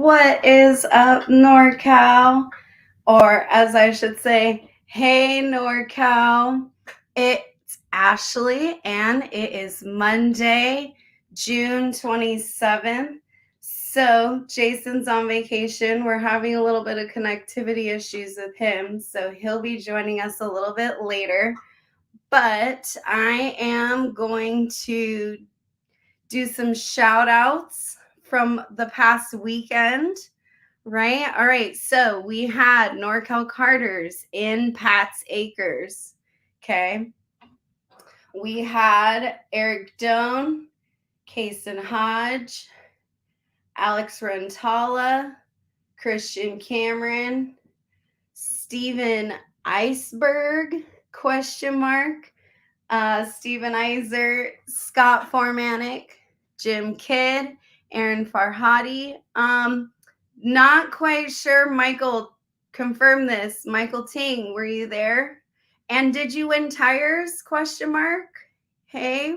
What is up, NorCal? Or as I should say, hey, NorCal. It's Ashley, and it is Monday, June 27th. So, Jason's on vacation. We're having a little bit of connectivity issues with him, so he'll be joining us a little bit later. But I am going to do some shout outs from the past weekend, right? All right. So we had NorCal Carters in Pat's Acres. Okay. We had Eric Doan, Kason Hodge, Alex Rentala, Christian Cameron, Steven Iceberg, question mark, Steven Iser, Scott Formanek, Jim Kidd, Aaron Farhadi. Not quite sure. Michael, confirm this. Michael Ting, were you there? And did you win tires? Question mark. Hey.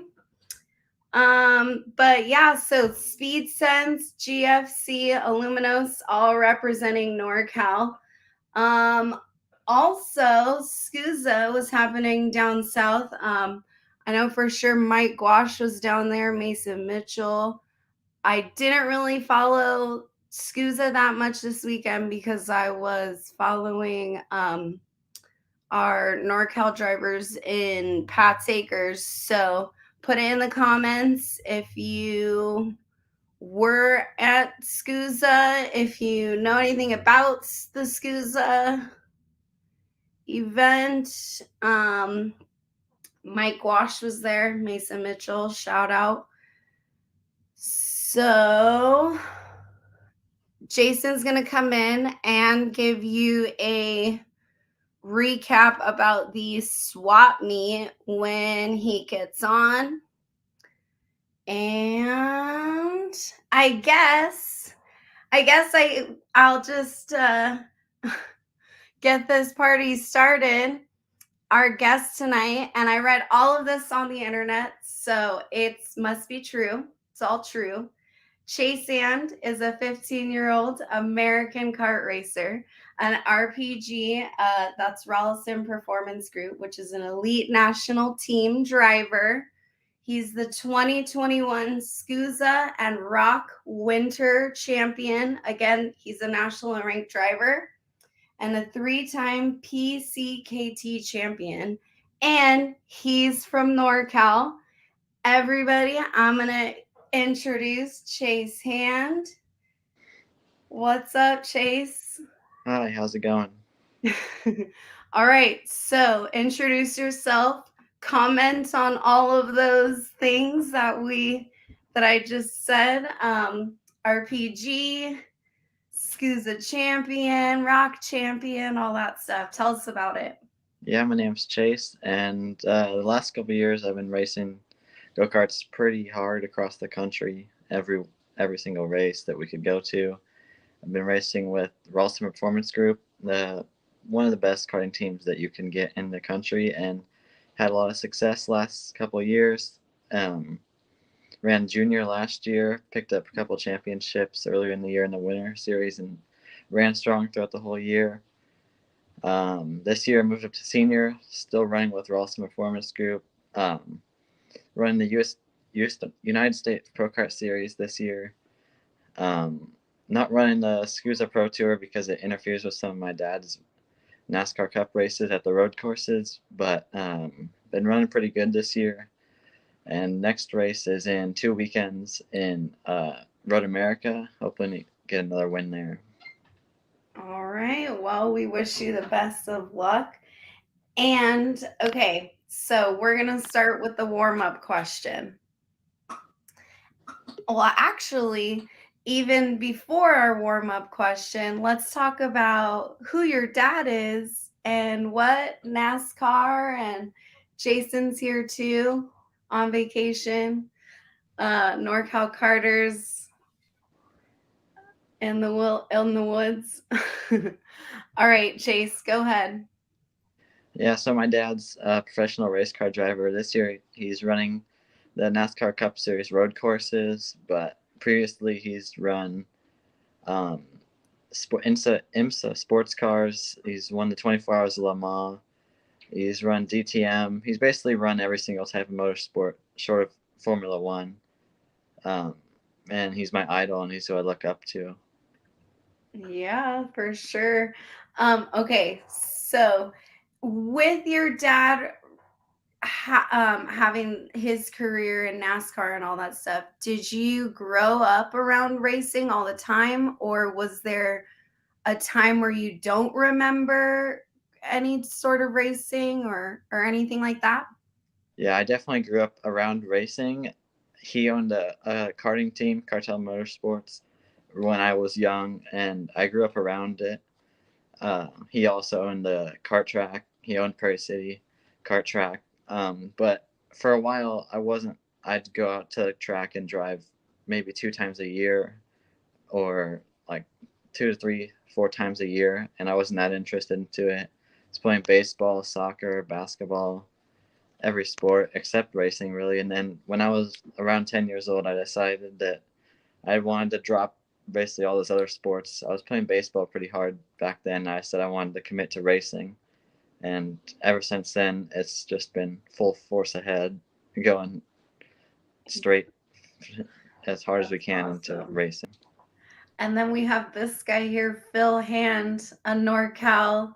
But yeah, so Speed Sense, GFC, Aluminos, all representing NorCal. Also, SCUSA was happening down south. I know for sure Mike Gwash was down there, Mason Mitchell. I didn't really follow SCUSA that much this weekend because I was following our NorCal drivers in Pat's Acres. So put it in the comments if you were at SCUSA, if you know anything about the SCUSA event. Mike Wash was there, Mason Mitchell, shout out. So Jason's gonna come in and give you a recap about the swap meet when he gets on. And I'll just get this party started. Our guest tonight, and I read all of this on the internet, so it must be true. It's all true. Chase And is a 15-year-old American kart racer, an RPG, that's Rollison Performance Group, which is an elite national team driver. He's the 2021 SCUSA and Rock Winter Champion. Again, he's a national and ranked driver and a 3-time PCKT champion. And he's from NorCal. Everybody, I'm going to introduce Chase Hand. What's up, Chase? Hi, how's it going? All right, so introduce yourself. Comment on all of those things that I just said. RPG, SCUSA champion, rock champion, all that stuff. Tell us about it. Yeah, my name's Chase, and the last couple of years I've been racing go-karts pretty hard across the country, every single race that we could go to. I've been racing with Ralston Performance Group, one of the best karting teams that you can get in the country, and had a lot of success last couple of years. Ran junior last year, picked up a couple championships earlier in the year in the winter series, and ran strong throughout the whole year. This year I moved up to senior, still running with Ralston Performance Group, running the United States Pro Kart Series this year. Not running the SCUSA Pro Tour because it interferes with some of my dad's NASCAR Cup races at the road courses, but been running pretty good this year. And next race is in 2 weekends in Road America, hoping to get another win there. All right. Well, we wish you the best of luck. And okay, so we're going to start with the warm up question. Well, actually, even before our warm up question, let's talk about who your dad is and what NASCAR, and Jason's here too on vacation. NorCal Carter's in the woods. All right, Chase, go ahead. Yeah, so my dad's a professional race car driver. This year he's running the NASCAR Cup Series road courses, but previously he's run Um, IMSA sports cars. He's won the 24 Hours of Le Mans. He's run DTM. He's basically run every single type of motorsport short of Formula One. Um, and he's my idol, and he's who I look up to. Yeah, for sure. Okay, so with your dad having his career in NASCAR and all that stuff, did you grow up around racing all the time, or was there a time where you don't remember any sort of racing or anything like that? Yeah, I definitely grew up around racing. He owned a karting team, Cartel Motorsports, when I was young, and I grew up around it. He also owned the kart track. He owned Prairie City kart track. But for a while, I wasn't. I'd go out to the track and drive maybe 2 times a year, or like 2 to 3, 4 times a year, and I wasn't that interested into it. I was playing baseball, soccer, basketball, every sport except racing, really. And then when I was around 10 years old, I decided that I wanted to drop basically all those other sports. I was playing baseball pretty hard back then. I said I wanted to commit to racing. And ever since then, it's just been full force ahead, going straight as hard as we That's can into awesome. racing. And then we have this guy here, Phil Hand, a NorCal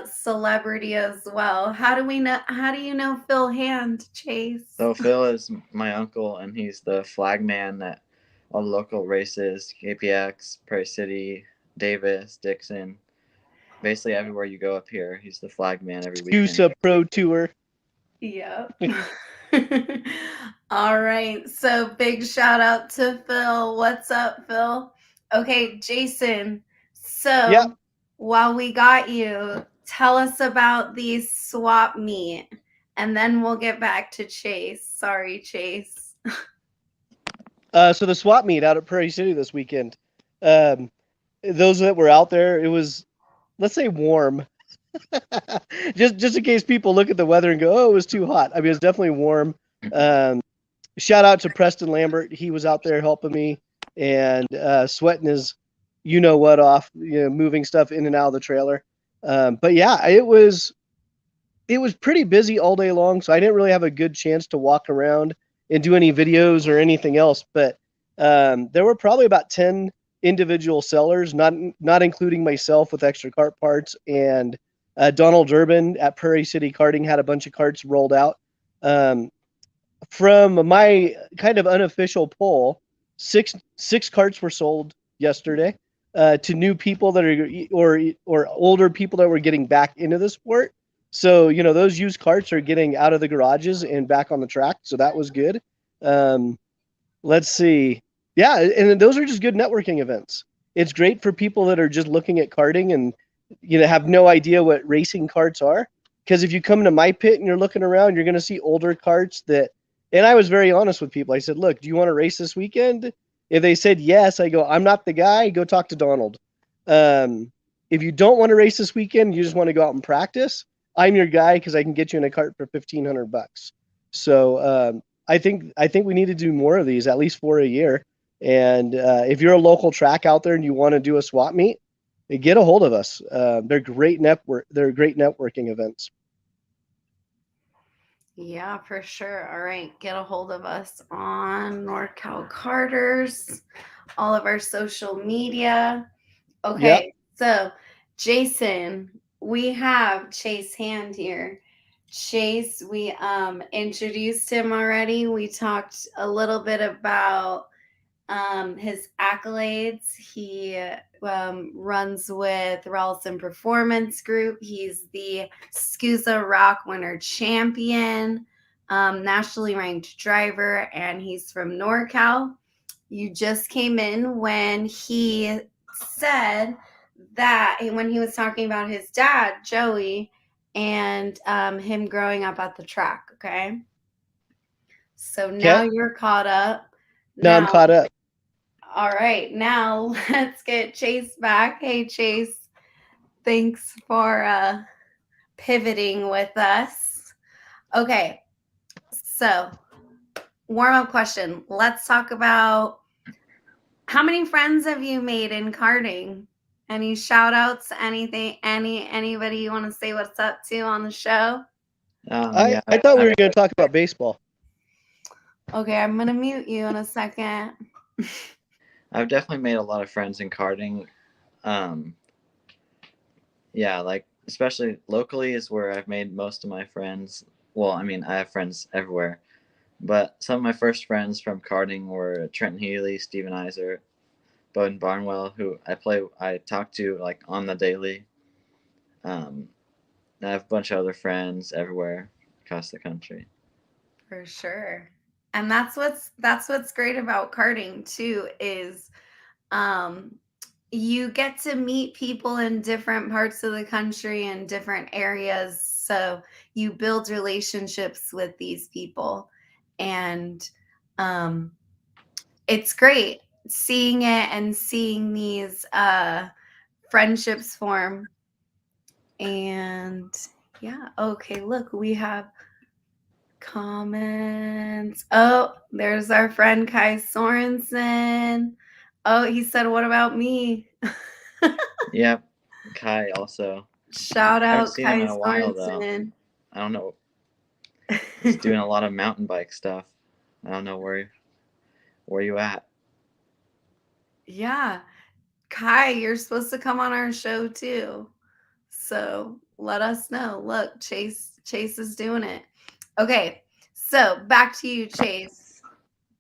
celebrity as well. How do we know? How do you know Phil Hand, Chase? So Phil is my uncle, and he's the flag man at all the local races: KPX, Prairie City, Davis, Dixon. Basically everywhere you go up here, he's the flag man every weekend. SUSA Pro Tour. Yep. All right. So big shout out to Phil. What's up, Phil? Okay, Jason. Yep. So while we got you, tell us about the swap meet and then we'll get back to Chase. Sorry, Chase. So the swap meet out at Prairie City this weekend. Um, those that were out there, it was, let's say, warm. just in case people look at the weather and go, "Oh, it was too hot." I mean, it's definitely warm. Um, Shout out to Preston Lambert. He was out there helping me and sweating his, you know what, off, moving stuff in and out of the trailer. But yeah, it was pretty busy all day long, so I didn't really have a good chance to walk around and do any videos or anything else. But there were probably about 10 individual sellers, not including myself with extra cart parts. And Donald Durbin at Prairie City Karting had a bunch of carts rolled out. Um, from my kind of unofficial poll, six carts were sold yesterday to new people that are or older people that were getting back into the sport. So those used carts are getting out of the garages and back on the track. So that was good. Um, let's see. Yeah, and those are just good networking events. It's great for people that are just looking at karting and have no idea what racing carts are. Because if you come to my pit and you're looking around, you're going to see older carts that. And I was very honest with people. I said, "Look, do you want to race this weekend?" If they said yes, I go, "I'm not the guy. Go talk to Donald." Um, if you don't want to race this weekend, you just want to go out and practice. I'm your guy because I can get you in a cart for $1,500. So I think we need to do more of these, at least 4 a year. And if you're a local track out there and you want to do a swap meet, get a hold of us. They're great networking events. Yeah, for sure. All right. Get a hold of us on NorCal Carters, all of our social media. Yep. Okay, so Jason, we have Chase Hand here. Chase, we introduced him already. We talked a little bit about his accolades. He runs with Ralston Performance Group. He's the SCUSA Rock Winter Champion, nationally ranked driver, and he's from NorCal. You just came in when he said that when he was talking about his dad, Joey, and him growing up at the track. Okay. So now Okay. you're caught up. Now I'm Now, caught up. all right, now let's get Chase back. Hey, Chase, thanks for pivoting with us. Okay, so warm up question. Let's talk about How many friends have you made in karting? Any shout outs, anything, anybody you want to say what's up to on the show? Yeah, I thought we were going to talk about baseball. Okay, I'm gonna mute you in a second. I've definitely made a lot of friends in karting. Um, yeah, like especially locally is where I've made most of my friends. Well, I mean, I have friends everywhere, but some of my first friends from karting were Trenton Healy, Steven Iser, Bowden Barnwell, who I talk to like on the daily. Um, I have a bunch of other friends everywhere across the country. For sure. And that's what's great about karting too is um you get to meet people in different parts of the country and different areas, so you build relationships with these people, and um it's great seeing it and seeing these friendships form. And yeah, okay, look, we have comments. Oh, there's our friend Kai Sorensen. Oh, he said, "What about me?" Yep, Kai also. Shout I haven't out seen him Kai in a while though. Sorensen. I don't know. He's doing a lot of mountain bike stuff. I don't know where you at. Yeah, Kai, you're supposed to come on our show too. So let us know. Look, Chase is doing it. Okay, so back to you, Chase.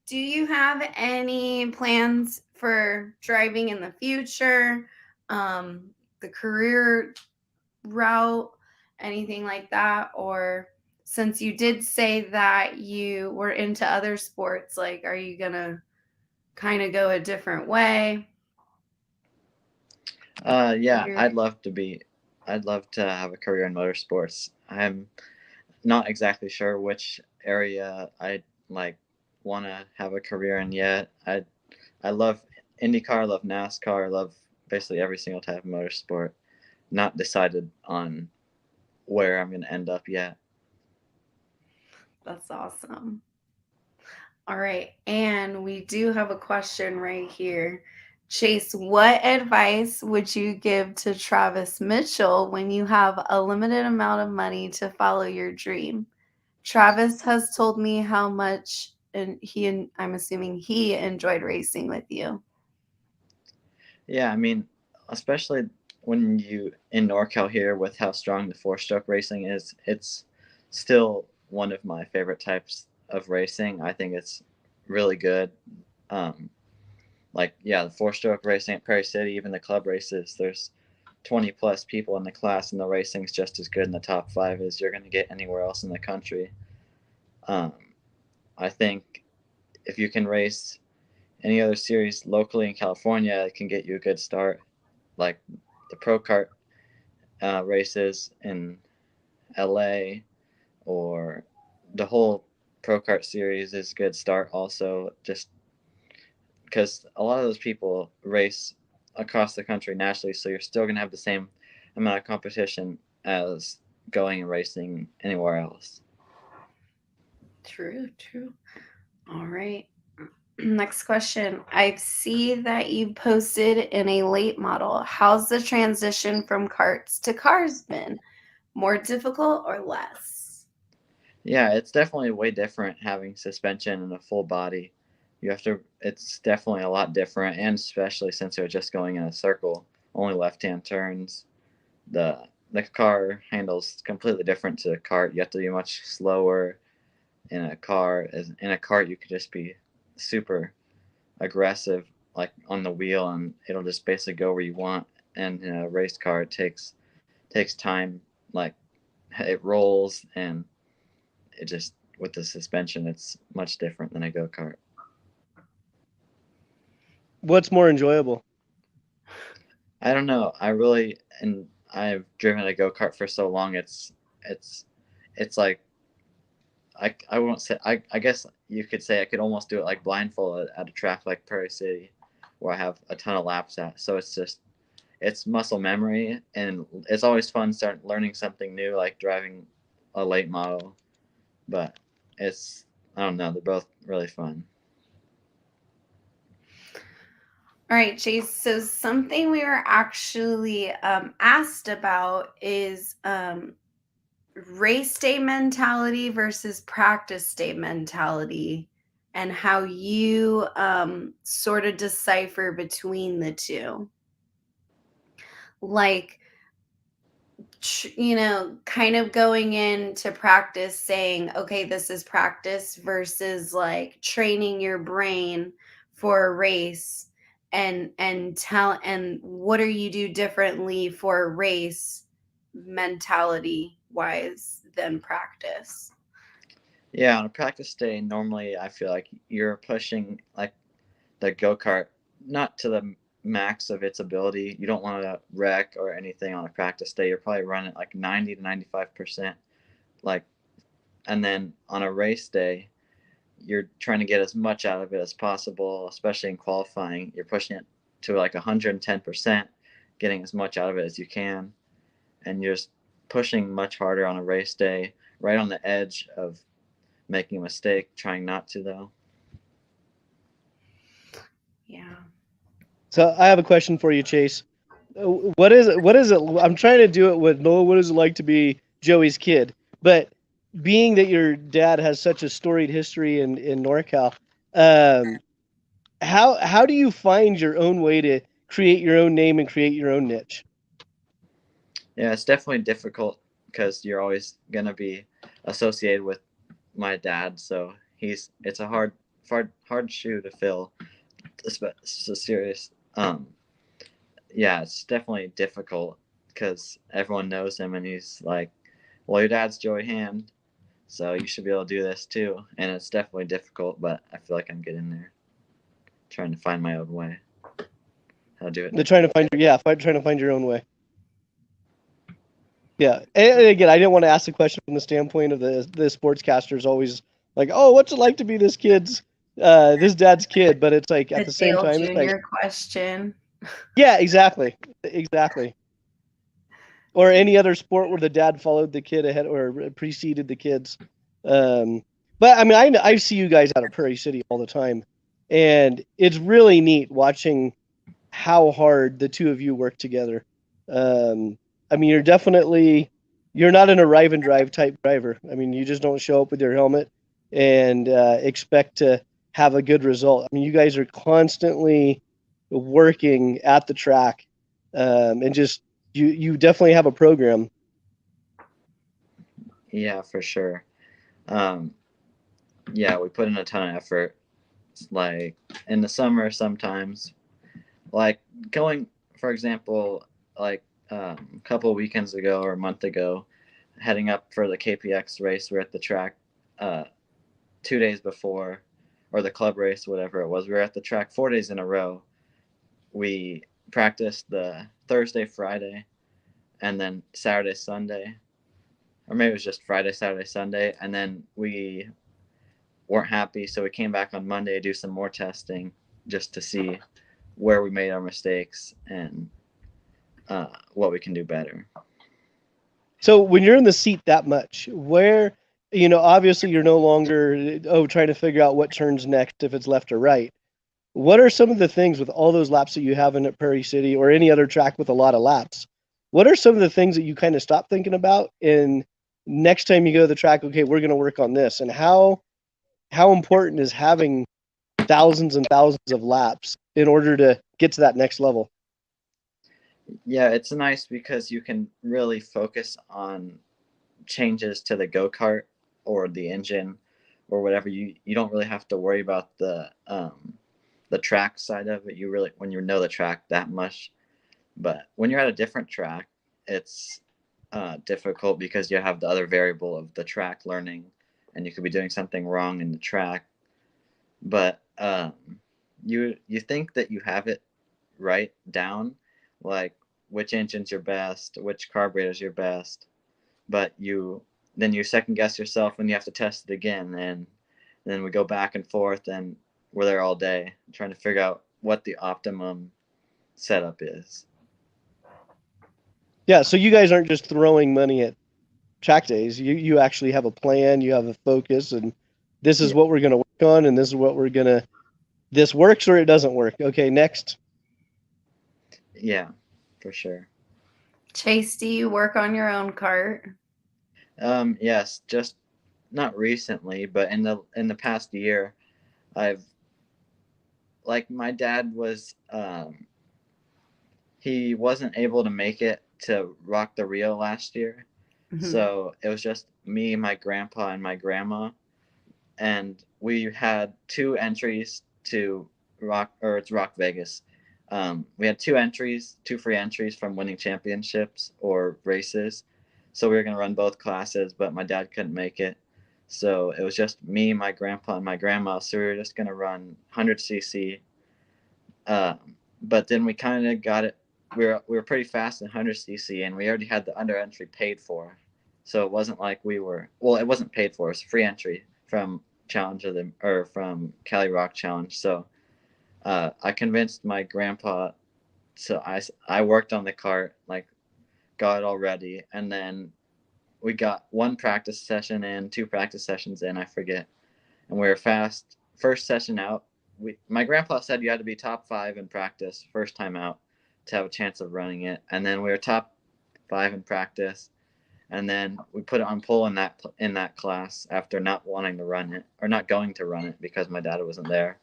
Do you have any plans for driving in the future? The career route, anything like that? Or since you did say that you were into other sports, like, are you gonna kind of go a different way? Yeah, You're, I'd love to have a career in motorsports. I'm not exactly sure which area I like want to have a career in yet. I love IndyCar, I love NASCAR, I love basically every single type of motorsport. Not decided on where I'm going to end up yet. that's awesome. All right. And we do have a question right here. Chase, what advice would you give to Travis Mitchell when you have a limited amount of money to follow your dream? Travis has told me how much, and I'm assuming he enjoyed racing with you. Yeah, I mean, especially when you in NorCal here with how strong the four-stroke racing is, it's still one of my favorite types of racing. I think it's really good. Um, like yeah, the four-stroke racing at Prairie City, even the club races, there's 20 plus people in the class, and the racing's just as good in the top five as you're going to get anywhere else in the country. Um, I think if you can race any other series locally in California, it can get you a good start. Like the pro kart races in LA or the whole pro kart series is a good start also, just because a lot of those people race across the country nationally, so you're still going to have the same amount of competition as going and racing anywhere else. True, true. All right. Next question. I see that you posted in a late model. How's the transition from carts to cars been? More difficult or less? Yeah, it's definitely way different having suspension and a full body. It's definitely a lot different, and especially since they're just going in a circle, only left-hand turns. The car handles completely different to a cart. You have to be much slower in a car. As in a cart, you could just be super aggressive, like on the wheel, and it'll just basically go where you want. And in a race car, it takes time. Like it rolls, and it just with the suspension, it's much different than a go kart. What's more enjoyable? I don't know. And I've driven a go kart for so long. It's it's like I won't say I guess you could say I could almost do it like blindfolded at a track like Prairie City, where I have a ton of laps at. So it's muscle memory, and it's always fun start learning something new like driving a late model. But it's I don't know. They're both really fun. All right, Chase. So something we were actually asked about is race day mentality versus practice day mentality, and how you sort of decipher between the two. Like, kind of going into practice saying, okay, this is practice, versus like training your brain for a race, and what do you do differently for a race mentality wise than practice? Yeah, on a practice day, normally I feel like you're pushing like the go kart not to the max of its ability. You don't want to wreck or anything on a practice day. You're probably running like 90 to 95%. Like, and then on a race day, you're trying to get as much out of it as possible, especially in qualifying. You're pushing it to like 110%, getting as much out of it as you can. And you're just pushing much harder on a race day, right on the edge of making a mistake, trying not to, though. Yeah. So I have a question for you, Chase. What is it? What is it? I'm trying to do it with Noah. What is it like to be Joey's kid? But being that your dad has such a storied history in NorCal, um, how do you find your own way to create your own name and create your own niche? Yeah, it's definitely difficult because you're always gonna be associated with my dad, so it's a hard shoe to fill. So serious. Yeah, it's definitely difficult because everyone knows him, and he's like, "Well, your dad's Joey Hand, so you should be able to do this too." And it's definitely difficult, but I feel like I'm getting there, trying to find my own way, how to do it. They're trying to find trying to find your own way. Yeah, and again, I didn't want to ask the question from the standpoint of the sportscasters always like, oh, what's it like to be this dad's kid? But it's like at The the same Dale time, it's like, Jr. question. yeah, exactly. Or any other sport where the dad followed the kid ahead or preceded the kids. Um, but I mean, I see you guys out at Prairie City all the time, and it's really neat watching how hard the two of you work together. Um, I mean, you're not an arrive and drive type driver. I mean, you just don't show up with your helmet and expect to have a good result. I mean, you guys are constantly working at the track, and just you definitely have a program. Yeah, for sure. Um, yeah, we put in a ton of effort. Like in the summer, sometimes, like going, for example, like a couple of weekends ago or a month ago, heading up for the KPX race. We're at the track 2 days before, or the club race, whatever it was. We were at the track 4 days in a row. We practiced the Thursday, Friday, and then Saturday, Sunday, or maybe it was just Friday, Saturday, Sunday, and then we weren't happy, so we came back on Monday to do some more testing just to see where we made our mistakes and what we can do better. So when you're in the seat that much, where obviously you're no longer trying to figure out what turns next if it's left or right. What are some of the things with all those laps that you have in at Prairie City or any other track with a lot of laps? What are some of the things that you kind of stop thinking about and next time you go to the track, okay, we're going to work on this? And how important is having thousands and thousands of laps in order to get to that next level? Yeah, it's nice because you can really focus on changes to the go-kart or the engine or whatever. You don't really have to worry about the track side of it. You really, when you know the track that much. But when you're at a different track, it's difficult because you have the other variable of the track learning, and you could be doing something wrong in the track. But you think that you have it right down, like which engine's your best, which carburetor's your best, but you second guess yourself when you have to test it again, and then we go back and forth, and we're there all day trying to figure out what the optimum setup is. Yeah, so you guys aren't just throwing money at track days. You actually have a plan, you have a focus, and this is Yeah. what we're going to work on, and this is what this works or it doesn't work. Okay, next. Yeah, for sure. Chase, do you work on your own cart? Yes, just not recently, but in the past year, I've like my dad was he wasn't able to make it to Rock the Rio last year, so it was just me, my grandpa, and my grandma, and we had two entries to it's Rock Vegas. We had two free entries from winning championships or races. So we were gonna run both classes, but my dad couldn't make it. So it was just me, my grandpa, and my grandma. So we were just gonna run 100cc. But then we kind of got it. We were pretty fast in 100cc, and we already had the under entry paid for. So it wasn't like we were. Well, it wasn't paid for. It's free entry from Challenge of the or from Cali Rock Challenge. So I convinced my grandpa. So I worked on the cart, like got it all ready, and then we got one practice session in, two practice sessions in, I forget, and we were fast. First session out, my grandpa said you had to be top 5 in practice first time out to have a chance of running it, and then we were top 5 in practice, and then we put it on pole in that class after not wanting to run it or not going to run it because my dad wasn't there,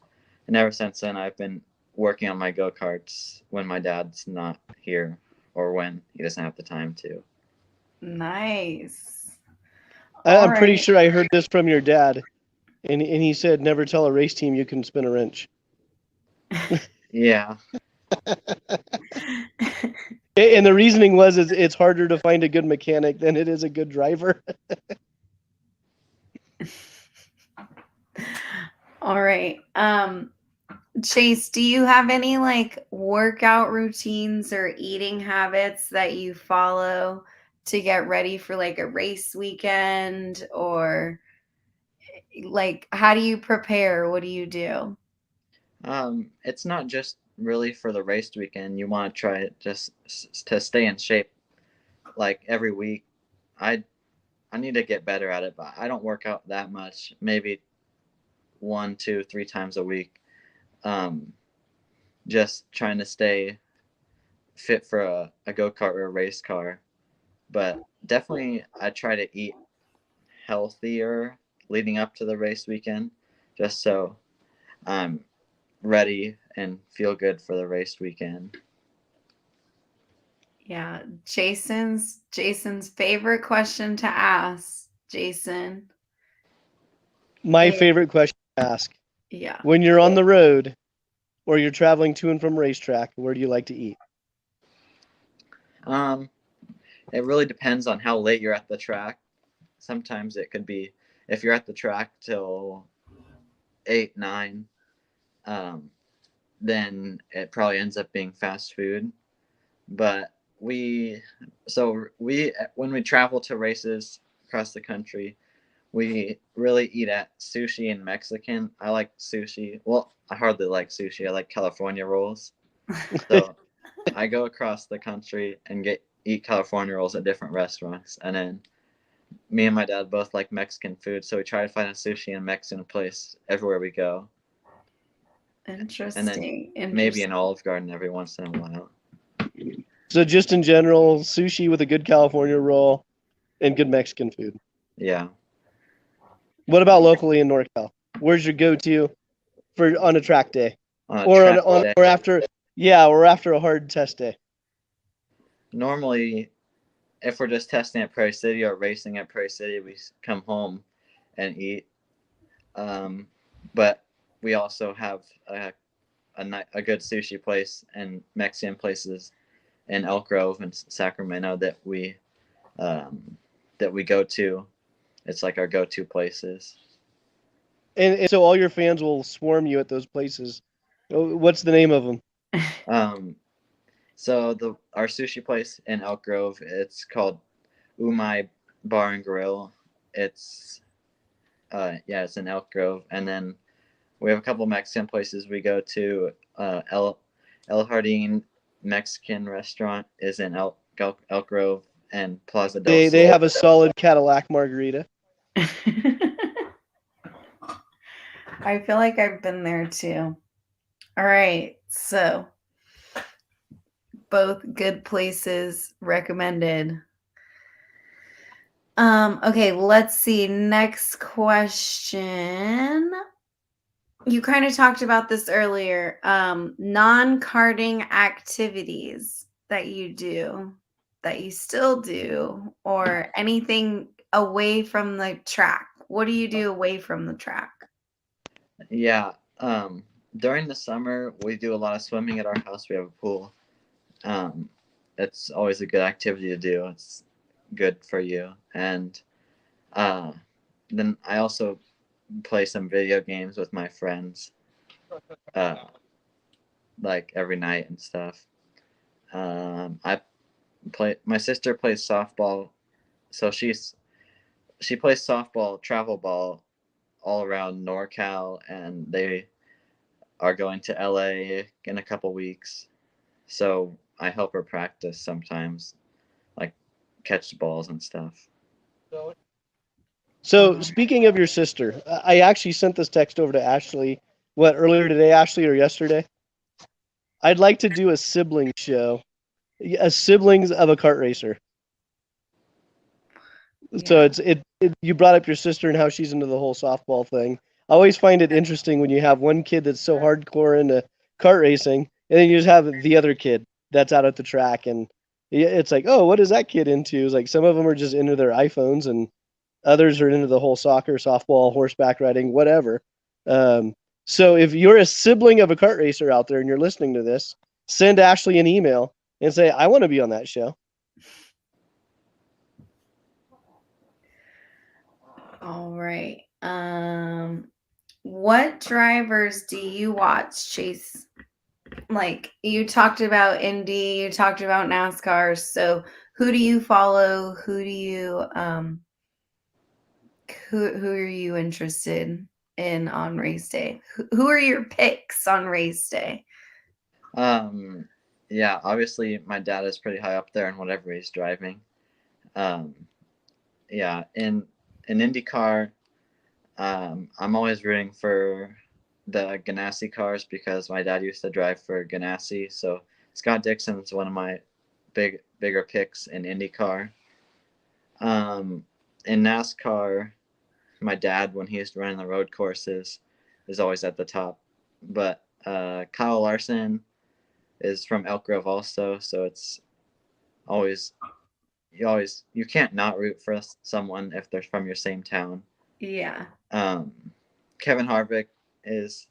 and ever since then I've been working on my go-karts when my dad's not here or when he doesn't have the time to. Nice. I'm pretty Alright. sure I heard this from your dad, and he said never tell a race team you can spin a wrench. Yeah. And the reasoning was it's harder to find a good mechanic than it is a good driver. All right. Chase, do you have any like workout routines or eating habits that you follow to get ready for like a race weekend, or like how do you prepare? What do you do? It's not just really for the race weekend. You want to try it just to stay in shape. Like every week, I I need to get better at it, but I don't work out that much. Maybe one, two, 3 times a week. Um, just trying to stay fit for a go kart or a race car. But definitely, I try to eat healthier leading up to the race weekend, just so I'm ready and feel good for the race weekend. Yeah, Jason's favorite question to ask. Jason. My favorite question to ask: Yeah. when you're on the road or you're traveling to and from racetrack, where do you like to eat? Um, it really depends on how late you're at the track. Sometimes it could be if you're at the track till 8, 9, um, then it probably ends up being fast food. But we when we travel to races across the country, we really eat at sushi and Mexican. I like sushi. Well, I hardly like sushi. I like California rolls. So I go across the country and eat California rolls at different restaurants, and then me and my dad both like Mexican food, so we try to find a sushi and Mexican place everywhere we go, and then Interesting. maybe Interesting. an Olive Garden every once in a while. So just in general, sushi with a good California roll and good Mexican food. Yeah. What about locally in NorCal? Where's your go-to for on a track day, On a or track day, or after? Yeah, or after a hard test day. normally if we're just testing at Prairie City or racing at Prairie City, we come home and eat. Um, but we also have a good sushi place and Mexican places in Elk Grove and Sacramento um, that we go to. It's like our go-to places. And so all your fans will swarm you at those places. What's the name of them? Um, so our sushi place in Elk Grove, it's called Umai Bar and Grill. It's it's in Elk Grove, and then we have a couple Mexican places we go to. El Jardín Mexican restaurant is in Elk Grove, and Plaza del They Sol. have a solid Cadillac margarita. I feel like I've been there too. All right. So, Both good places recommended. Okay, let's see. Next question. You kind of talked about this earlier. Non-karting activities that you do, that you still do, or anything away from the track. What do you do away from the track? Yeah. During the summer, we do a lot of swimming at our house. We have a pool. Um, it's always a good activity to do. It's good for you. And uh, then I also play some video games with my friends, uh, like every night and stuff. I play. My sister plays softball, so she plays softball, travel ball, all around NorCal, and they are going to LA in a couple weeks. So I help her practice sometimes, like catch balls and stuff. So speaking of your sister, I actually sent this text over to Ashley. What, earlier today, Ashley, or yesterday? I'd like to do a sibling show, a siblings of a kart racer. So Yeah. you brought up your sister and how she's into the whole softball thing. I always find it interesting when you have one kid that's so hardcore into kart racing, and then you just have the other kid that's out at the track, and it's like, oh, what is that kid into? It's like some of them are just into their iPhones, and others are into the whole soccer, softball, horseback riding, whatever. Um, so if you're a sibling of a kart racer out there and you're listening to this, send Ashley an email and say, I want to be on that show. All right. What drivers do you watch, Chase? Like you talked about Indy, you talked about NASCAR. So who do you follow? Who are you interested in on race day? Who are your picks on race day? Um, yeah, obviously my dad is pretty high up there in whatever he's driving. Um, yeah, in IndyCar, I'm always rooting for the Ganassi cars because my dad used to drive for Ganassi. So Scott Dixon's one of my bigger picks in IndyCar. In NASCAR, my dad, when he's running the road courses, is always at the top. But Kyle Larson is from Elk Grove also, so it's always you can't not root for someone if they're from your same town. Yeah. Um, Kevin Harvick is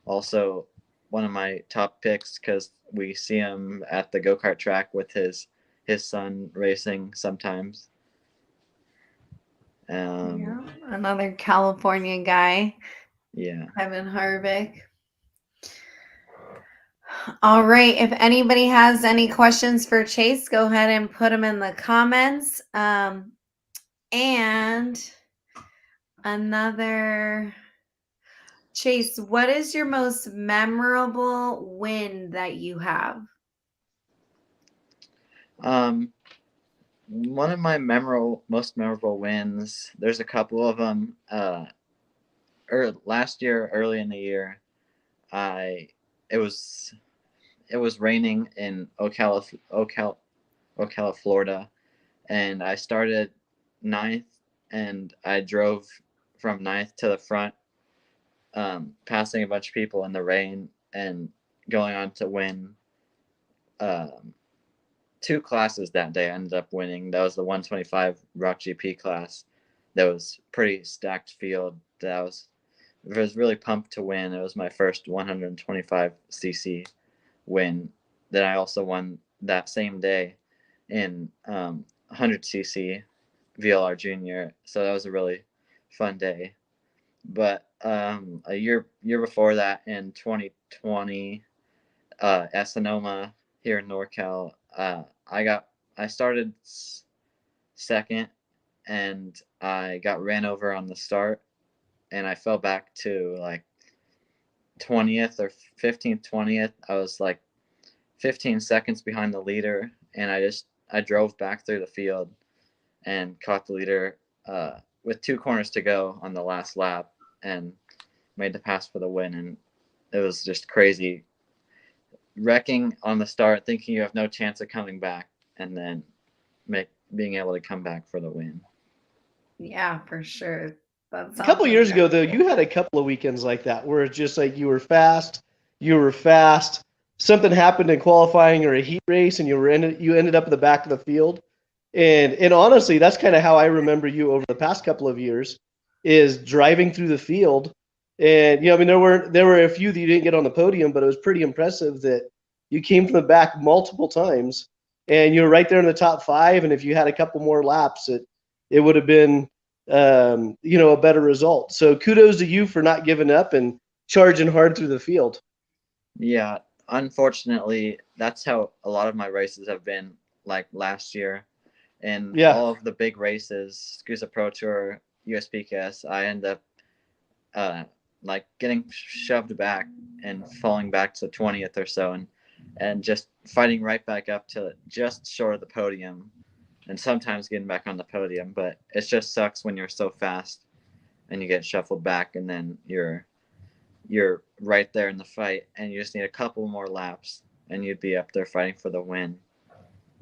also one of my top picks because we see him at the go kart track with his son racing sometimes. Yeah. Another California guy, Yeah. Kevin Harvick. All right. If anybody has any questions for Chase, go ahead and put them in the comments. And another Chase, what is your most memorable win that you have? One of my most memorable wins. There's a couple of them. Last year, early in the year, I it was it was raining in Ocala, Florida, and I started ninth, and I drove from ninth to the front, passing a bunch of people in the rain and going on to win um, two classes that day. I ended up winning. That was the 125 Rock GP class. That was pretty stacked field. I was really pumped to win. It was my first 125cc win. Then I also won that same day in 100cc VLR Junior. So that was a really fun day. But a year before that, in 2020, at Sonoma here in NorCal, I started second, and I got ran over on the start, and I fell back to like 20th or 15th, 20th. I was like 15 seconds behind the leader, and I drove back through the field and caught the leader with 2 corners to go on the last lap, and made the pass for the win. And it was just crazy wrecking on the start, thinking you have no chance of coming back, and then being able to come back for the win. Yeah, for sure. That A sounds couple like years ago, though, you had a couple of weekends like that where it's just like you were fast. Something happened in qualifying or a heat race, and you ended up in the back of the field. And honestly, that's kind of how I remember you over the past couple of years, is driving through the field. And I mean, there were a few that you didn't get on the podium, but it was pretty impressive that you came from the back multiple times, and you were right there in the top five. And if you had a couple more laps, it would have been a better result. So kudos to you for not giving up and charging hard through the field. Yeah, unfortunately, that's how a lot of my races have been. Like last year, in Yeah. all of the big races, SCUSA Pro Tour, USPKS, I end up like getting shoved back and falling back to 20th or so, and just fighting right back up to just short of the podium, and sometimes getting back on the podium. But it just sucks when you're so fast and you get shuffled back, and then you're right there in the fight, and you just need a couple more laps, and you'd be up there fighting for the win.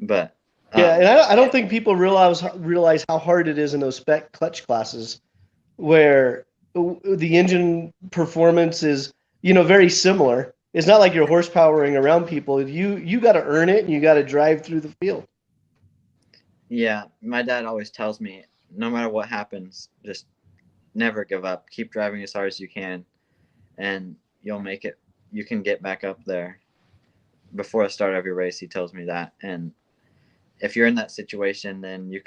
But Yeah, and I don't think people realize how hard it is in those spec clutch classes, where the engine performance is very similar. It's not like you're horsepowering around people. You got to earn it, and you got to drive through the field. yeah, my dad always tells me, no matter what happens, just never give up. Keep driving as hard as you can, and you'll make it. You can get back up there before the start of your race. He tells me that, and if you're in that situation, then you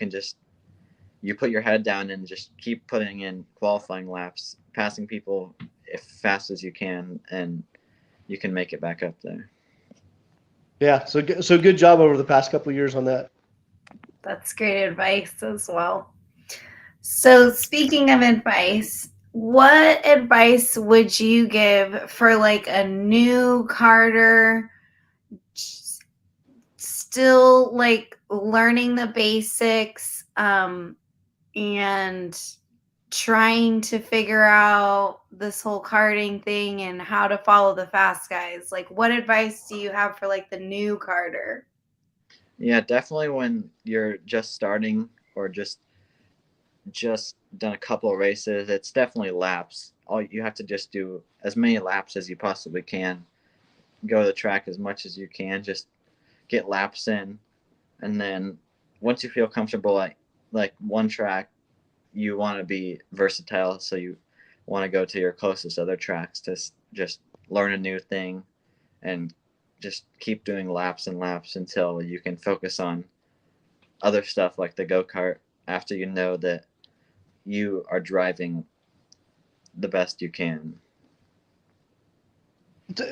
put your head down and just keep putting in qualifying laps, passing people as fast as you can, and you can make it back up there. Yeah, so good job over the past couple of years on that. That's great advice as well. So, speaking of advice, what advice would you give for like a new karter, still like learning the basics, and trying to figure out this whole karting thing and how to follow the fast guys? Like, what advice do you have for like the new karter? Yeah, definitely when you're just starting or just done a couple of races, it's definitely laps. All you have to just do as many laps as you possibly can. Go to the track as much as you can. Just get laps in, and then once you feel comfortable at like one track, you want to be versatile, so you want to go to your closest other tracks to just learn a new thing, and just keep doing laps and laps until you can focus on other stuff like the go-kart after you know that you are driving the best you can.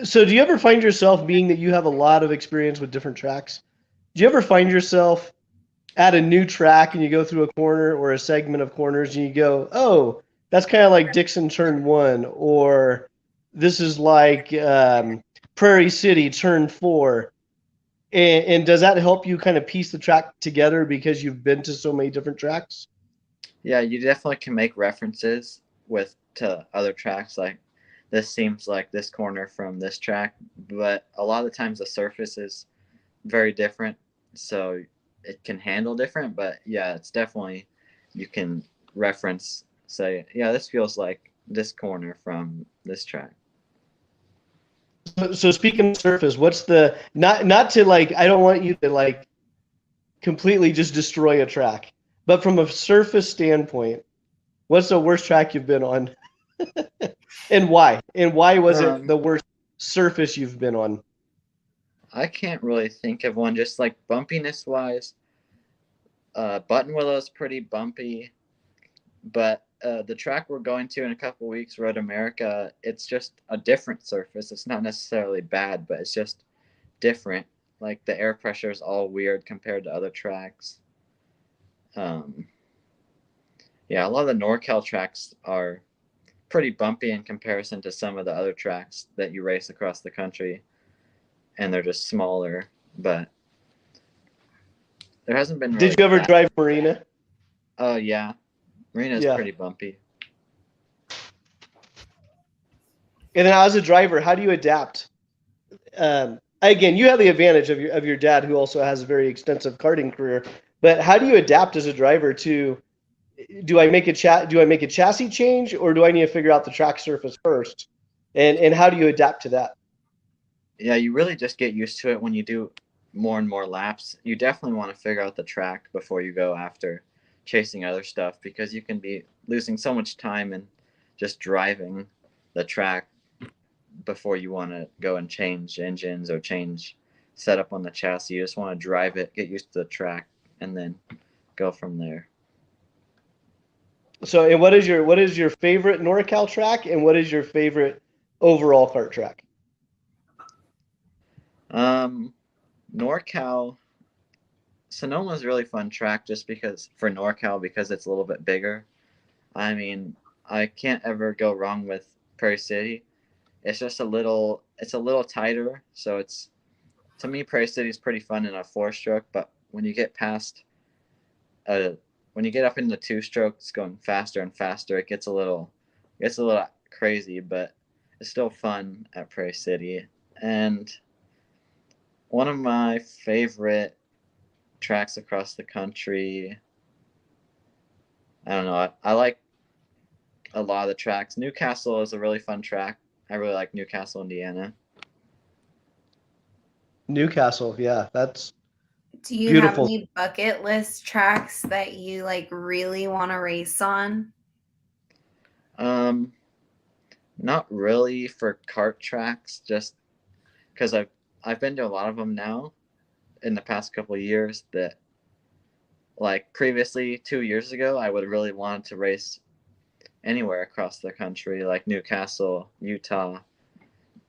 So do you ever find yourself, being that you have a lot of experience with different tracks, do you ever find yourself at a new track and you go through a corner or a segment of corners and you go, oh, that's kind of like Dixon turn 1, or this is like Prairie City turn 4? And does that help you kind of piece the track together because you've been to so many different tracks? Yeah, you definitely can make references to other tracks, like this seems like this corner from this track, but a lot of the times the surface is very different, so it can handle different. But yeah, it's definitely, you can reference, say, yeah, this feels like this corner from this track. So speaking of surface, what's the not to like, I don't want you to like completely just destroy a track, but from a surface standpoint, what's the worst track you've been on? And why? And why was it the worst surface you've been on? I can't really think of one, just like bumpiness wise. Buttonwillow is pretty bumpy, but the track we're going to in a couple weeks, Road America, it's just a different surface. It's not necessarily bad, but it's just different. Like the air pressure is all weird compared to other tracks. Yeah, a lot of the NorCal tracks are pretty bumpy in comparison to some of the other tracks that you race across the country, and they're just smaller. But there hasn't been really. Did you ever drive Marina? Oh yeah, Marina's pretty bumpy. And then as a driver, how do you adapt? again, you have the advantage of your dad, who also has a very extensive karting career. But how do you adapt as a driver to? Do I make a chassis change, or do I need to figure out the track surface first? And how do you adapt to that? Yeah, you really just get used to it when you do more and more laps. You definitely want to figure out the track before you go after chasing other stuff because you can be losing so much time in just driving the track before you want to go and change engines or change setup on the chassis. You just want to drive it, get used to the track, and then go from there. So, and what is your favorite NorCal track, and what is your favorite overall kart track? Um, NorCal Sonoma is a really fun track just because for NorCal because it's a little bit bigger. I mean, I can't ever go wrong with Prairie City. It's a little tighter, so it's to me Prairie City is pretty fun in a four stroke, but when you get past a when you get up into two strokes going faster and faster, it gets a little crazy, but it's still fun at Prairie City. And one of my favorite tracks across the country, I don't know, I like a lot of the tracks. Newcastle is a really fun track. I really like Newcastle, Indiana. Newcastle, yeah, that's Do you have beautiful. any bucket list tracks that you like really want to race on? Um, Not really for kart tracks, just because I've been to a lot of them now in the past couple of years. That like previously 2 years ago, I would have really wanted to race anywhere across the country, like Newcastle, Utah.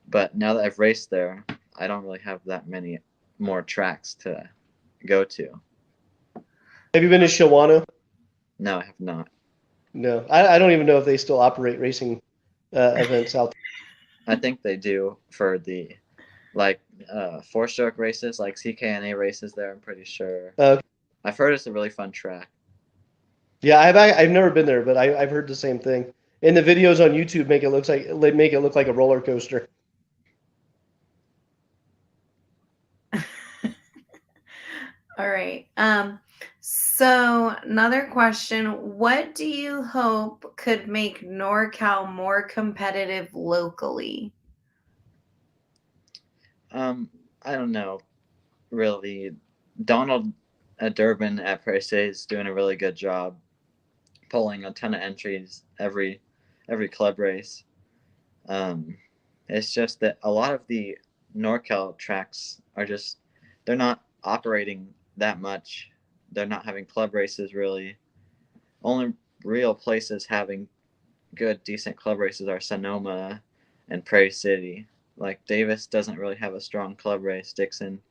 But now that I've raced there, I don't really have that many more tracks to go to. Have you been to Shawano? No, I have not. No, I don't even know if they still operate racing events out I think they do for the like four stroke races, like CKNA races there. I'm pretty sure. there. I've heard it's a really fun track. Yeah, I've never been there, but I've heard the same thing. And the videos on YouTube make it look like a roller coaster. All right. So another question, what do you hope could make NorCal more competitive locally? Um, I don't know really. Donald Durbin at Prairie State is doing a really good job pulling a ton of entries every club race. Um, it's just that a lot of the NorCal tracks are just they're not operating that much. They're not having club races really. Only real places having good decent club races are Sonoma and Prairie City. Like Davis doesn't really have a strong club race. Dixon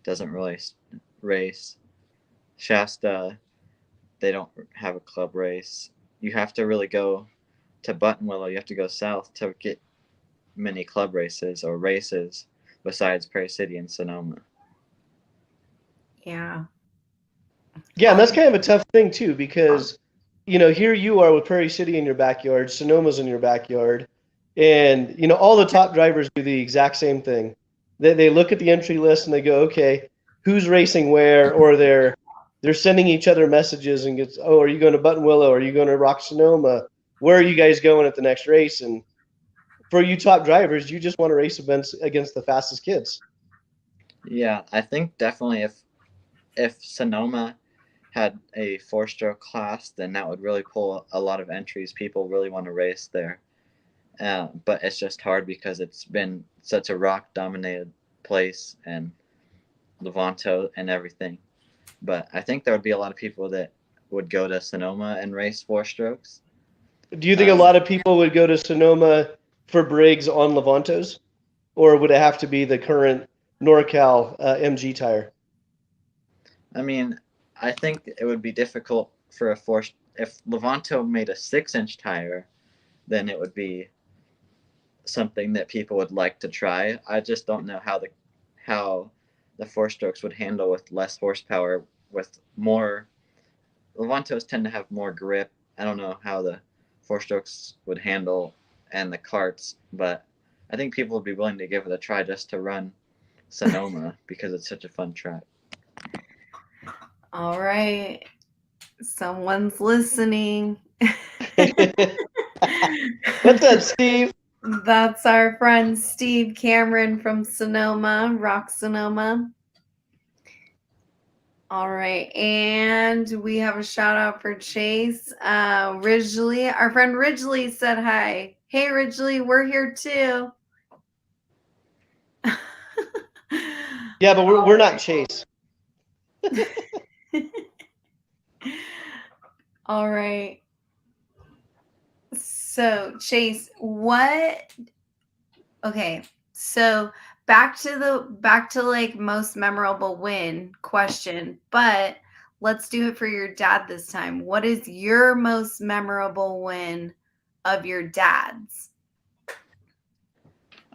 doesn't really race. Shasta, they don't have a club race. You have to really go to Buttonwillow. You have to go south to get many club races or races besides Prairie City and Sonoma. Yeah. Yeah, and All that's kind of a tough thing too, because here you are with Prairie City in your backyard, Sonoma's in your backyard, and all the top drivers do the exact same thing. They look at the entry list and they go, okay, who's racing where, or they're sending each other messages and gets, oh, are you going to Buttonwillow? Are you going to Rock Sonoma? Where are you guys going at the next race? And for you top drivers, you just want to race events against the fastest kids. Yeah, I think definitely if Sonoma had a four-stroke class, then that would really pull a lot of entries. People really want to race there. But it's just hard because it's been such a rock-dominated place and Levanto and everything. But I think there would be a lot of people that would go to Sonoma and race four strokes. Do you think a Um, lot of people would go to Sonoma for Briggs on Levantos? Or would it have to be the current NorCal MG tire? I mean, I think it would be difficult for a four. If Levanto made a 6-inch tire, then it would be something that people would like to try. I just don't know how the four strokes would handle with less horsepower. With more, Levantos tend to have more grip. I don't know how the four strokes would handle and the carts, but I think people would be willing to give it a try just to run Sonoma because it's such a fun track. All right. Someone's listening. What's up, Steve? That's our friend Steve Cameron from Sonoma, Rock Sonoma. All right, and we have a shout out for Chase. Ridgely, our friend Ridgely said hi. Hey, Ridgely, we're here too. Yeah, but we're not Chase. All right. So, Chase, what? Okay, so back to like most memorable win question, but let's do it for your dad this time. What is your most memorable win of your dad's?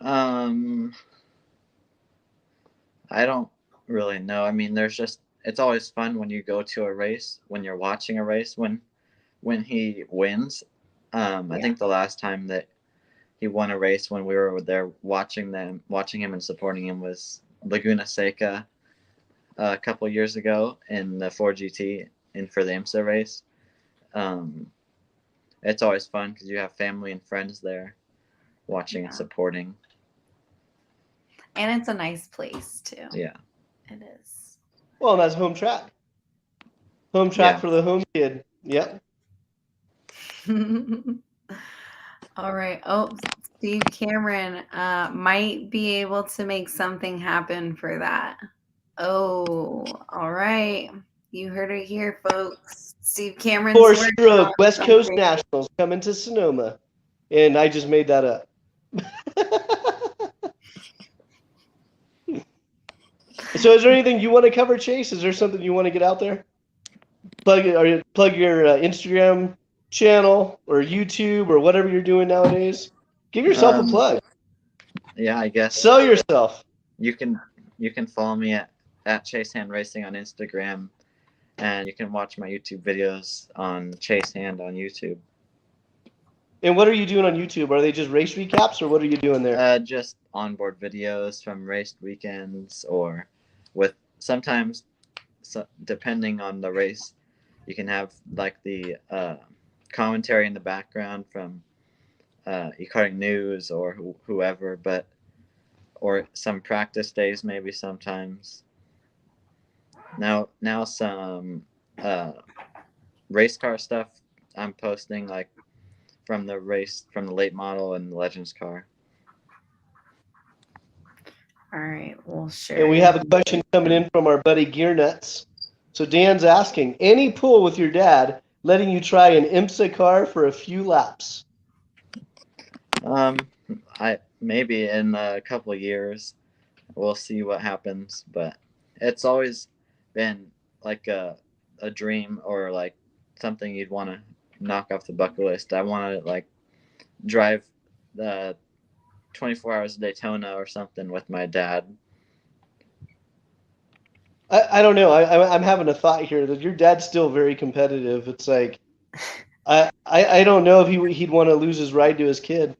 I don't really know. I mean, it's always fun when you go to a race, when you're watching a race, when he wins. I think the last time that he won a race when we were there watching him and supporting him was Laguna Seca a couple years ago in the 4GT and for the IMSA race. It's always fun because you have family and friends there watching and supporting. And it's a nice place too. Yeah. It is. Well, that's home track. Home track for the home kid. Yep. All right. Oh, Steve Cameron might be able to make something happen for that. Oh, all right. You heard it here, folks. Steve Cameron's Four-stroke West Coast Nationals coming to Sonoma. And I just made that up. So is there anything you want to cover, Chase? Is there something you want to get out there? Plug your Instagram channel or YouTube or whatever you're doing nowadays. Give yourself a plug. Yeah, I guess. Sell yourself. You can follow me at Chase Hand Racing on Instagram, and you can watch my YouTube videos on Chase Hand on YouTube. And what are you doing on YouTube? Are they just race recaps, or what are you doing there? Just onboard videos from race weekends, or with sometimes, depending on the race, you can have like the commentary in the background from e-karting news or whoever, or some practice days maybe sometimes. Now some race car stuff I'm posting, like from the late model and the Legends car. All right, we'll share. And we have a question coming in from our buddy Gear Nuts. So Dan's asking, any pull with your dad letting you try an IMSA car for a few laps? I maybe in a couple of years we'll see what happens, but it's always been like a dream or like something you'd want to knock off the bucket list. I want to like drive the 24 hours of Daytona or something with my dad. I don't know. I'm having a thought here that your dad's still very competitive. It's like I don't know if he'd want to lose his ride to his kid.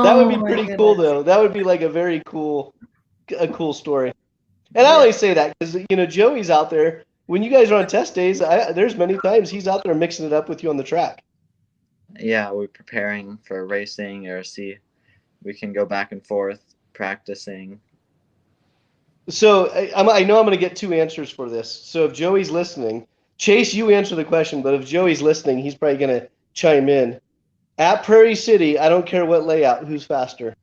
That would be pretty cool, though. That would be like a cool story. And I always say that because Joey's out there. When you guys are on test days, there's many times he's out there mixing it up with you on the track. Yeah, we're preparing for racing, or we can go back and forth practicing. So I know I'm going to get two answers for this. So if Joey's listening, Chase, you answer the question. But if Joey's listening, he's probably going to chime in. At Prairie City, I don't care what layout. Who's faster?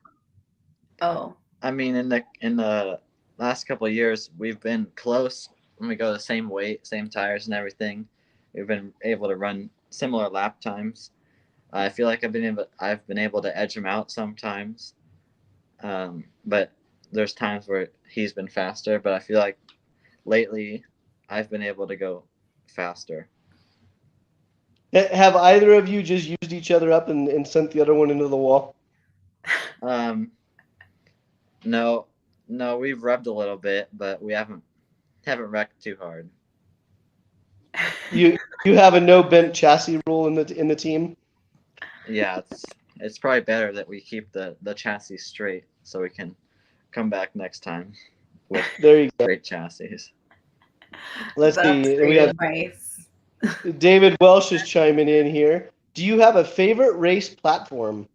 Oh. I mean, in the last couple of years, we've been close when we go the same weight, same tires, and everything. We've been able to run similar lap times. I feel like I've been able to edge him out sometimes, but there's times where he's been faster. But I feel like lately I've been able to go faster. Have either of you just used each other up and sent the other one into the wall? No, we've rubbed a little bit, but we haven't wrecked too hard. You have a no bent chassis rule in the team? Yeah, it's probably better that we keep the chassis straight so we can come back next time with There you go. great chassis. Let's That's see. We great have advice. David Welsh is chiming in here. Do you have a favorite race platform?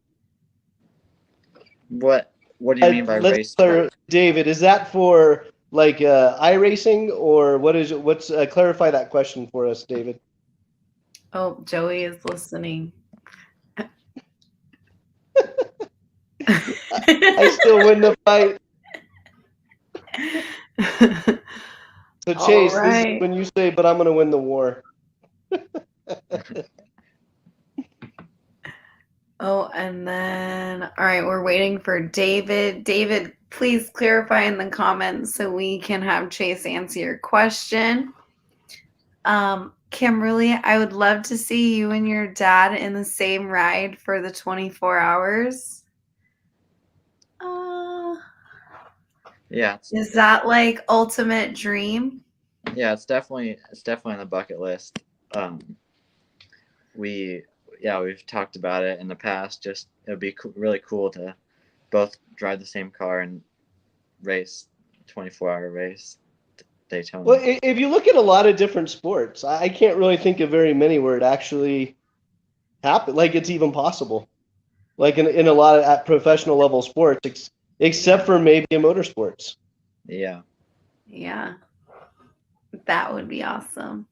What do you mean by Let's race? David, is that for like iRacing or what is it? What's clarify that question for us, David? Oh, Joey is listening. I still win the fight. So All Chase, this is right. when you say, "But I'm going to win the war." Oh, and then, all right, we're waiting for David. David, please clarify in the comments so we can have Chase answer your question. Kimberly, I would love to see you and your dad in the same ride for the 24 hours. Yeah, Is that like ultimate dream? yeah, it's definitely on the bucket list. We've talked about it in the past. Just it would be really cool to both drive the same car and race 24-hour race Daytona. Well, if you look at a lot of different sports, I can't really think of very many where it actually happened. Like it's even possible. Like in a lot of at professional level sports, except for maybe in motorsports. Yeah. Yeah. That would be awesome.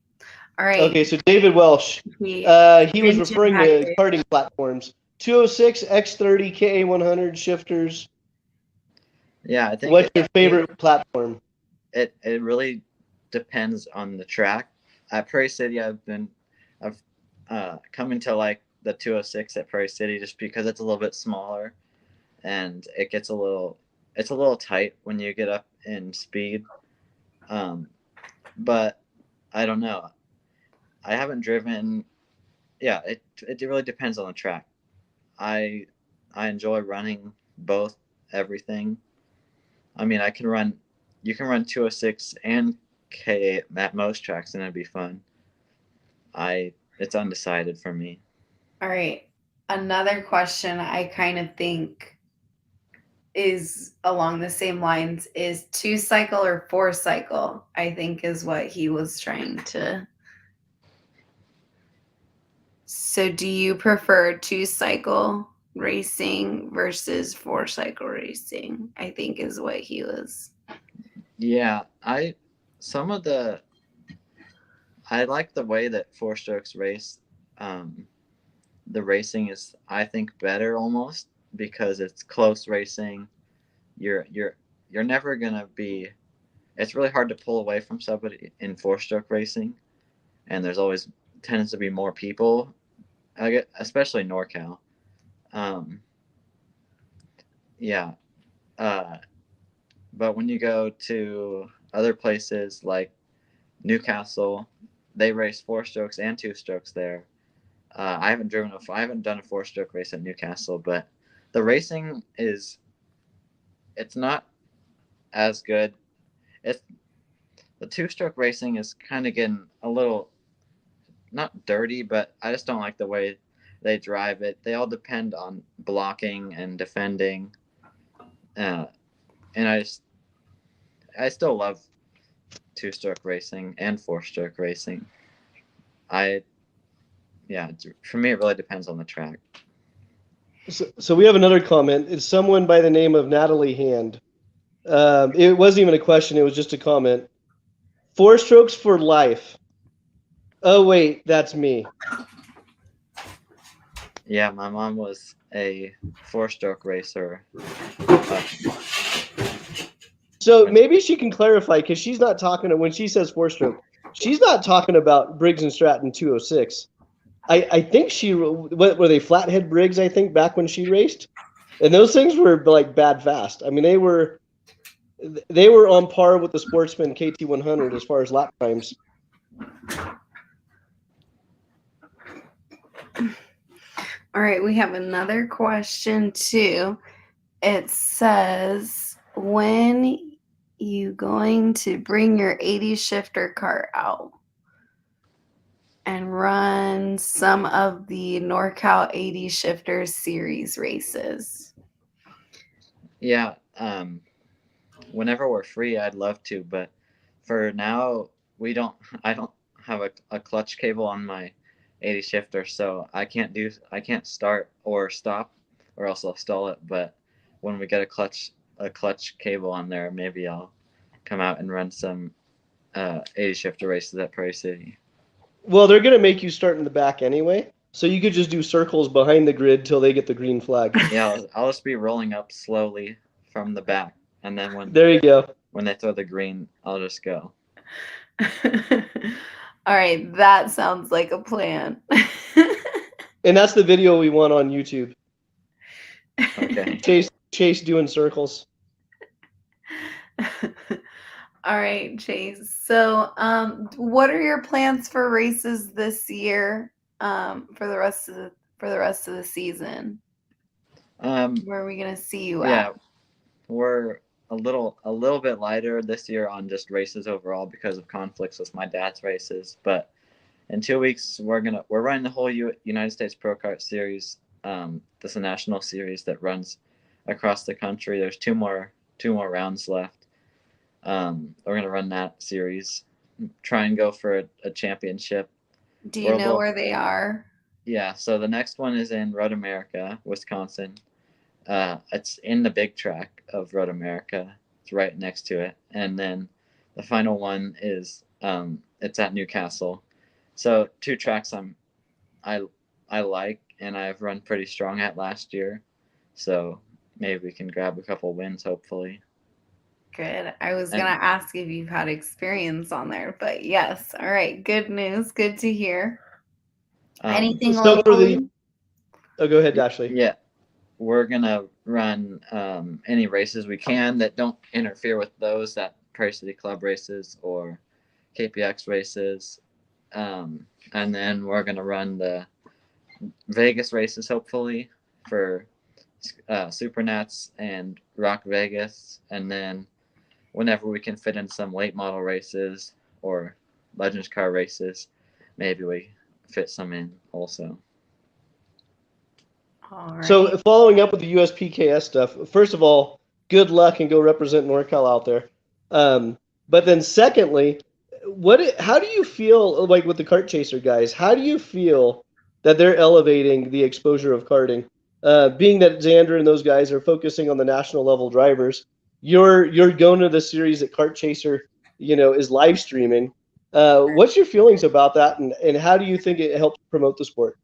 All right. Okay, so David Welsh, he was referring to karting platforms. 206, X30, KA100 shifters. Yeah, I think. What's your favorite platform? It really depends on the track. At Prairie City, I've come into like the 206 at Prairie City just because it's a little bit smaller, and it's a little tight when you get up in speed. But I don't know. I haven't driven. Yeah, it really depends on the track. I enjoy running both everything. I mean, you can run 206 and K8 at most tracks, and it'd be fun. It's undecided for me. All right. Another question I kind of think is along the same lines is 2-cycle or 4-cycle, I think is what he was trying to. So do you prefer 2-cycle racing versus 4-cycle racing? I think is what he was. Yeah, I like the way that four strokes race. The racing is, I think, better almost because it's close racing. You're never gonna be. It's really hard to pull away from somebody in four-stroke racing, and there's always tends to be more people. I get, especially NorCal. Um, yeah, but when you go to other places like Newcastle, they race four strokes and two strokes there. I haven't done a four-stroke race at Newcastle, but the racing it's not as good. It's the two-stroke racing is kind of getting a little not dirty, but I just don't like the way they drive it. They all depend on blocking and defending, and I still love two-stroke racing and four-stroke racing. For me, it really depends on the track. So we have another comment. It's someone by the name of Natalie Hand. It wasn't even a question. It was just a comment. 4 strokes for life. Oh, wait, that's me. Yeah, my mom was a four-stroke racer. So maybe she can clarify because she's not talking when she says 4-stroke. She's not talking about Briggs and Stratton 206. I think what were they, flathead Briggs, I think, back when she raced? And those things were like bad fast. I mean, they were on par with the Sportsman KT100 as far as lap times. All right, we have another question too. It says, when you going to bring your 80 shifter cart out? and run some of the NorCal 80 Shifters Series races? Yeah, whenever we're free, I'd love to, but for now, we don't. I don't have a clutch cable on my 80 shifter, so I can't start or stop, or else I'll stall it. But when we get a clutch cable on there, maybe I'll come out and run some 80 shifter races at Prairie City. Well, they're gonna make you start in the back anyway, so you could just do circles behind the grid till they get the green flag. Yeah, I'll just be rolling up slowly from the back, and then There you go. when they throw the green, I'll just go. All right, that sounds like a plan. And that's the video we want on YouTube. Okay. Chase doing circles. All right, Chase. So, what are your plans for races this year? For the rest of the season, where are we gonna see you Yeah, at? we're a little bit lighter this year on just races overall because of conflicts with my dad's races. But in 2 weeks, we're running the whole United States Pro Kart Series. This is a national series that runs across the country. There's two more rounds left. We're gonna run that series, try and go for a championship. Do you know where they are? Yeah, so the next one is in Road America, Wisconsin. It's in the big track of Road America. It's right next to it, and then the final one is it's at Newcastle. So two tracks I I like and I've run pretty strong at last year. So maybe we can grab a couple wins, hopefully. Good. I was gonna ask if you've had experience on there, but yes. All right. Good news. Good to hear. Anything locally? Oh, go ahead, Ashley. Yeah, we're gonna run any races we can that don't interfere with those at Prairie City Club races or KPX races, and then we're gonna run the Vegas races hopefully for Supernats and Rock Vegas, and then whenever we can fit in some late model races or Legends car races, maybe we fit some in also. All right. So following up with the USPKS stuff, first of all, good luck and go represent NorCal out there. But then secondly, how do you feel like with the kart chaser guys? How do you feel that they're elevating the exposure of karting? Being that Xander and those guys are focusing on the national level drivers, you're going to the series that Kart Chaser, is live streaming. What's your feelings about that, and how do you think it helps promote the sport?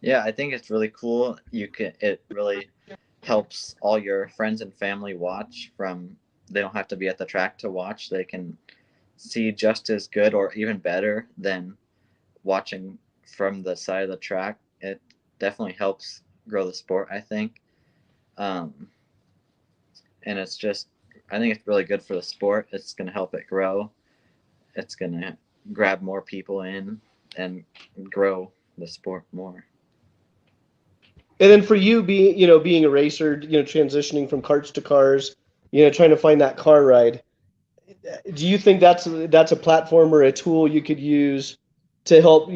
Yeah, I think it's really cool. It really helps all your friends and family watch from. They don't have to be at the track to watch. They can see just as good or even better than watching from the side of the track. It definitely helps grow the sport, I think. Um, and it's just, I think it's really good for the sport. It's going to help it grow. It's going to grab more people in and grow the sport more. And then for you being a racer, transitioning from karts to cars, trying to find that car ride. Do you think that's a platform or a tool you could use to help,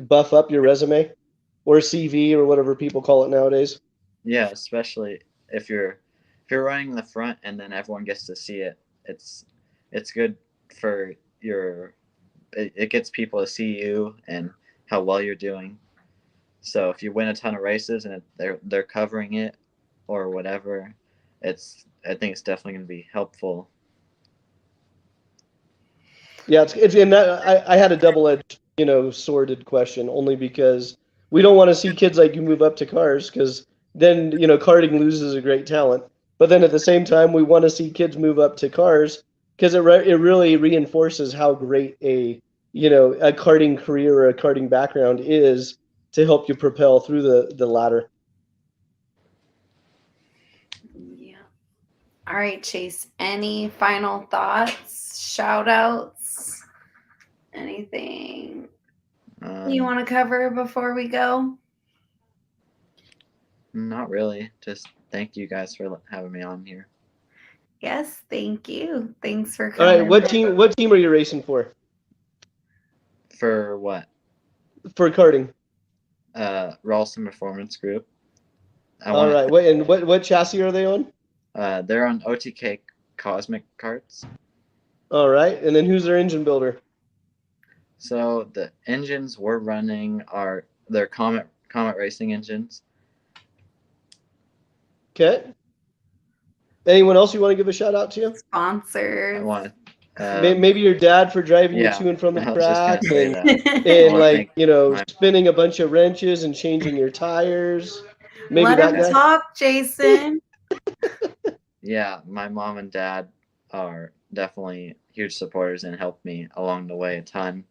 buff up your resume or CV or whatever people call it nowadays? Yeah, especially if you're running in the front and then everyone gets to see it. It's good for it gets people to see you and how well you're doing. So if you win a ton of races and they're covering it or whatever, I think it's definitely going to be helpful. Yeah, it's and that I had a double-edged, sworded question only because we don't want to see kids like you move up to cars because then, karting loses a great talent. But then at the same time, we want to see kids move up to cars because it really reinforces how great a karting career or a karting background is to help you propel through the ladder. Yeah. All right, Chase. Any final thoughts, shout outs, anything you want to cover before we go? Not really. Just thank you guys for having me on here. Yes, thank you. Thanks for All right, coming. what team are you racing for? For what? for karting? Ralston Performance Group. All right. What chassis are they on? They're on OTK Cosmic Karts. All right. And then who's their engine builder? So the engines we're running are their Comet Racing engines. Okay. Anyone else you want to give a shout out to? Sponsors. I want Maybe your dad for driving you yeah, to and from the I was just gonna track, say and that. and wanna like thank you know my- spinning a bunch of wrenches and changing your tires. Maybe Let that him guy. talk, Jason. Yeah, my mom and dad are definitely huge supporters and helped me along the way a ton.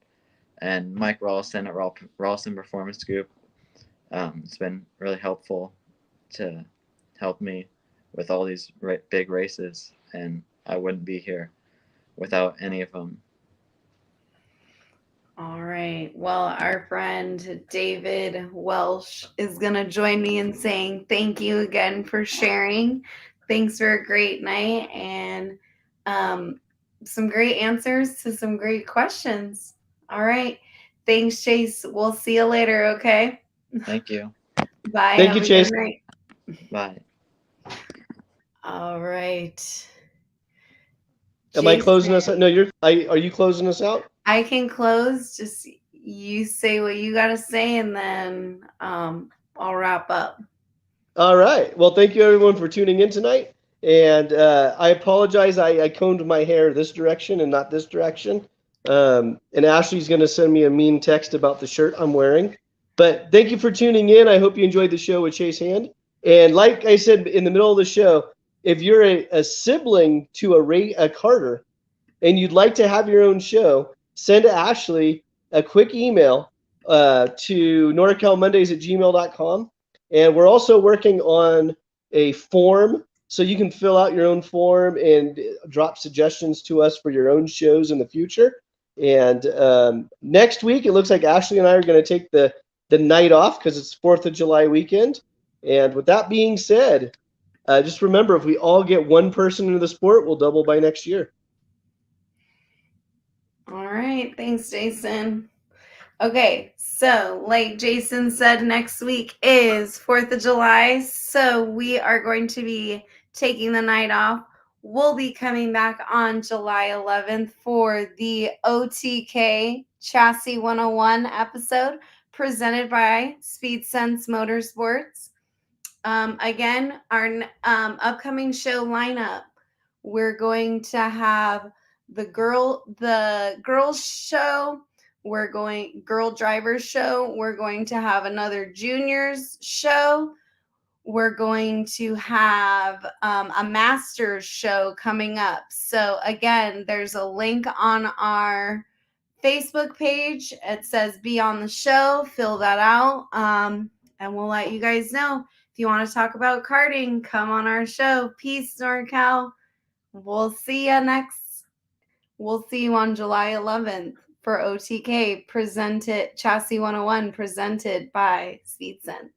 And Mike Ralston at Ralston Performance Group, it's been really helpful to help me with all these big races, and I wouldn't be here without any of them. All right. Well, our friend David Welsh is going to join me in saying thank you again for sharing. Thanks for a great night and some great answers to some great questions. All right. Thanks, Chase. We'll see you later, okay? Thank you. Bye. Thank Have you, a Chase. good night. Bye. All right. Am I closing us Jason, out? No, are you closing us out? I can close. Just you say what you got to say, and then I'll wrap up. All right. Well, thank you everyone for tuning in tonight. And I apologize. I combed my hair this direction and not this direction. And Ashley's going to send me a mean text about the shirt I'm wearing. But thank you for tuning in. I hope you enjoyed the show with Chase Hand. And like I said in the middle of the show, if you're a sibling to a Carter and you'd like to have your own show, send Ashley a quick email to norcalmondays@gmail.com. And we're also working on a form so you can fill out your own form and drop suggestions to us for your own shows in the future. And next week, it looks like Ashley and I are going to take the night off because it's 4th of July weekend. And with that being said, just remember, if we all get one person into the sport, we'll double by next year. All right. Thanks, Jason. Okay. So, like Jason said, next week is 4th of July. So, we are going to be taking the night off. We'll be coming back on July 11th for the OTK Chassis 101 episode presented by Speed Sense Motorsports. Again, our upcoming show lineup, we're going to have the girls show. We're going girl drivers show. We're going to have another juniors show. We're going to have a masters show coming up. So again, there's a link on our Facebook page. It says be on the show. Fill that out. And we'll let you guys know. If you want to talk about karting, come on our show. Peace, NorCal. We'll see you on July 11th for OTK Chassis 101 presented by Speed Sense.